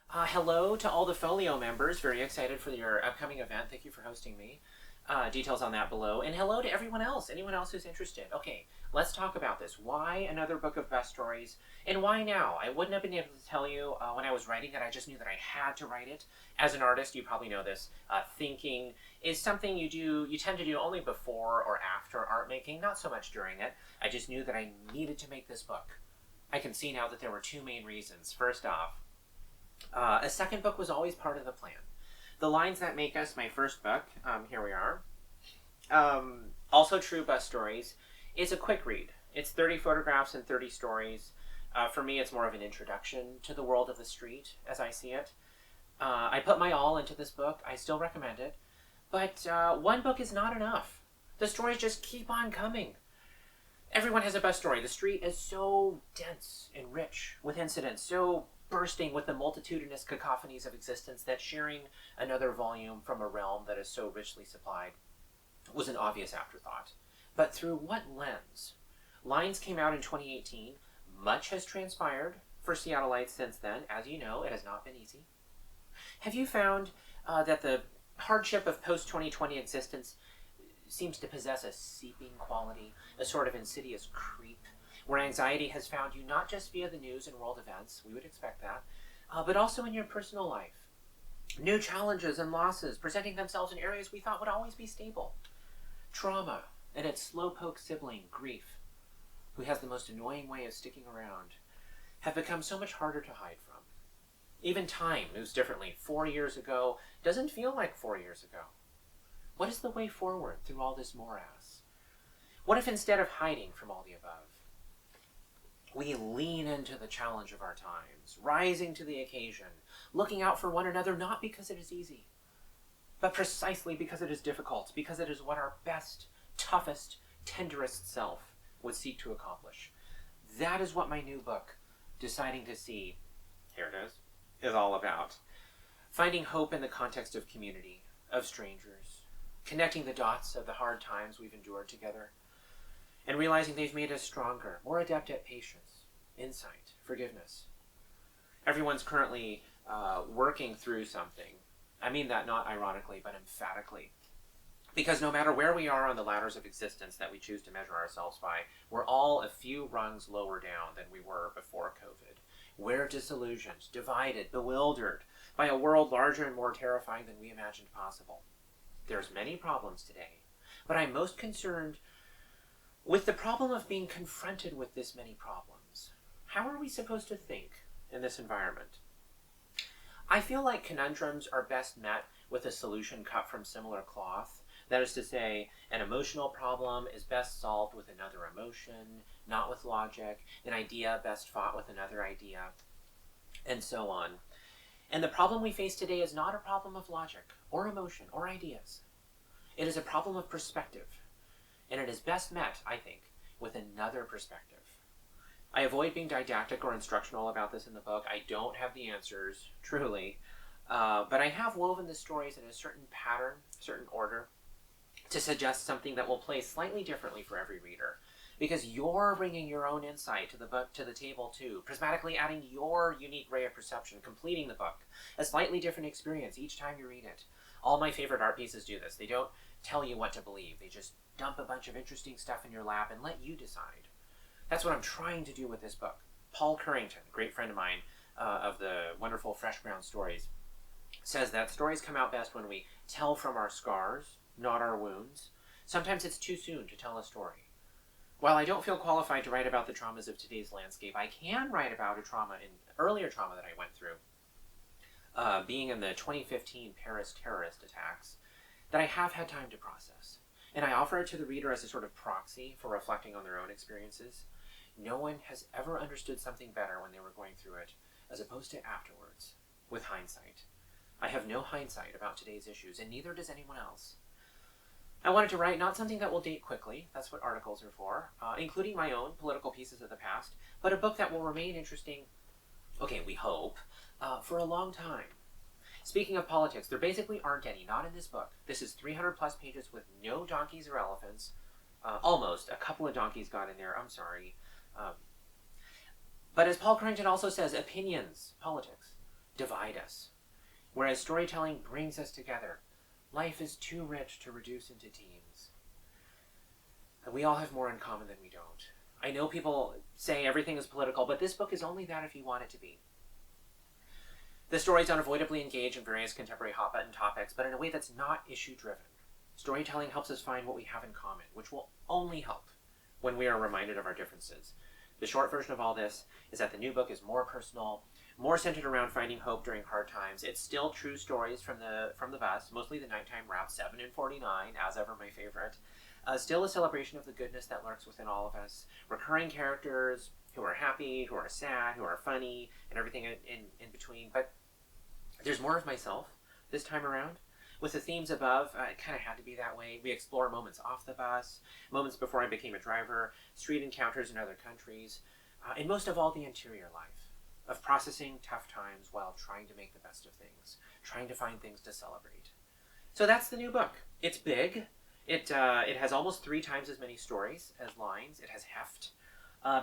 Hello to all the Folio members. Very excited for your upcoming event. Thank you for hosting me. Details on that below. And hello to everyone else, anyone else who's interested. Okay, let's talk about this. Why another book of best stories? And why now? I wouldn't have been able to tell you when I was writing it. I just knew that I had to write it. As an artist, you probably know this. Thinking is something you tend to do only before or after art making, not so much during it. I just knew that I needed to make this book. I can see now that there were two main reasons. First off, a second book was always part of the plan. The Lines That Make Us, my first book, here we are. Also True Bus Stories. It's a quick read. It's 30 photographs and 30 stories. For me, it's more of an introduction to the world of the street as I see it. I put my all into this book. I still recommend it. But one book is not enough. The stories just keep on coming. Everyone has a best story. The street is so dense and rich with incidents, so bursting with the multitudinous cacophonies of existence that sharing another volume from a realm that is so richly supplied was an obvious afterthought. But through what lens? Lines came out in 2018. Much has transpired for Seattleites since then. As you know, it has not been easy. Have you found that the hardship of post-2020 existence seems to possess a seeping quality, a sort of insidious creep, where anxiety has found you not just via the news and world events, we would expect that, but also in your personal life. New challenges and losses presenting themselves in areas we thought would always be stable. Trauma and its slowpoke sibling, grief, who has the most annoying way of sticking around, have become so much harder to hide from. Even time moves differently. 4 years ago doesn't feel like 4 years ago. What is the way forward through all this morass? What if instead of hiding from all the above, we lean into the challenge of our times, rising to the occasion, looking out for one another not because it is easy, but precisely because it is difficult, because it is what our best, toughest, tenderest self would seek to accomplish. That is what my new book, Deciding to See, here it is all about. Finding hope in the context of community, of strangers, connecting the dots of the hard times we've endured together, and realizing they've made us stronger, more adept at patience, insight, forgiveness. Everyone's currently working through something. I mean that not ironically, but emphatically. Because no matter where we are on the ladders of existence that we choose to measure ourselves by, we're all a few rungs lower down than we were before COVID. We're disillusioned, divided, bewildered by a world larger and more terrifying than we imagined possible. There's many problems today, but I'm most concerned with the problem of being confronted with this many problems. How are we supposed to think in this environment? I feel like conundrums are best met with a solution cut from similar cloth. That is to say, an emotional problem is best solved with another emotion, not with logic, an idea best fought with another idea, and so on. And the problem we face today is not a problem of logic, or emotion, or ideas. It is a problem of perspective. And it is best met, I think, with another perspective. I avoid being didactic or instructional about this in the book. I don't have the answers, truly. But I have woven the stories in a certain pattern, certain order, to suggest something that will play slightly differently for every reader. Because you're bringing your own insight to the book, to the table too, prismatically adding your unique ray of perception, completing the book. A slightly different experience each time you read it. All my favorite art pieces do this. They don't tell you what to believe. They just dump a bunch of interesting stuff in your lap and let you decide. That's what I'm trying to do with this book. Paul Currington, a great friend of mine of the wonderful Fresh Ground Stories, says that stories come out best when we tell from our scars, not our wounds. Sometimes it's too soon to tell a story. While I don't feel qualified to write about the traumas of today's landscape, I can write about earlier trauma that I went through, being in the 2015 Paris terrorist attacks, that I have had time to process. And I offer it to the reader as a sort of proxy for reflecting on their own experiences. No one has ever understood something better when they were going through it, as opposed to afterwards, with hindsight. I have no hindsight about today's issues, and neither does anyone else. I wanted to write not something that will date quickly, that's what articles are for, including my own political pieces of the past, but a book that will remain interesting, okay, we hope, for a long time. Speaking of politics, there basically aren't any, not in this book. This is 300 plus pages with no donkeys or elephants. Almost. A couple of donkeys got in there, I'm sorry. But as Paul Currington also says, opinions, politics. divide us, whereas storytelling brings us together. Life is too rich to reduce into teams. And we all have more in common than we don't. I know people say everything is political, but this book is only that if you want it to be. The stories unavoidably engage in various contemporary hot-button topics, but in a way that's not issue-driven. Storytelling helps us find what we have in common, which will only help when we are reminded of our differences. The short version of all this is that the new book is more personal, more centered around finding hope during hard times. It's still true stories from the Vass, mostly the nighttime route, 7 and 49, as ever my favorite. Still a celebration of the goodness that lurks within all of us. Recurring characters who are happy, who are sad, who are funny, and everything in between. But there's more of myself this time around. With the themes above, it kind of had to be that way. We explore moments off the bus, moments before I became a driver, street encounters in other countries, and most of all, the interior life of processing tough times while trying to make the best of things, trying to find things to celebrate. So that's the new book. It's big. It has almost 3 times as many stories as lines. It has heft,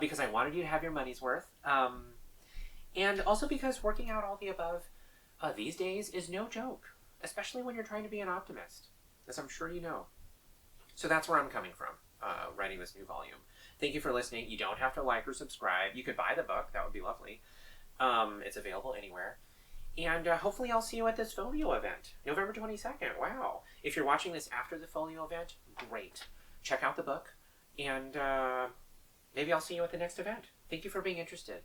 because I wanted you to have your money's worth, and also because working out all the above these days is no joke, especially when you're trying to be an optimist, as I'm sure you know. So that's where I'm coming from, writing this new volume. Thank you for listening. You don't have to like or subscribe. You could buy the book. That would be lovely. It's available anywhere. And hopefully I'll see you at this folio event, November 22nd. Wow. If you're watching this after the folio event, great. Check out the book, and maybe I'll see you at the next event. Thank you for being interested.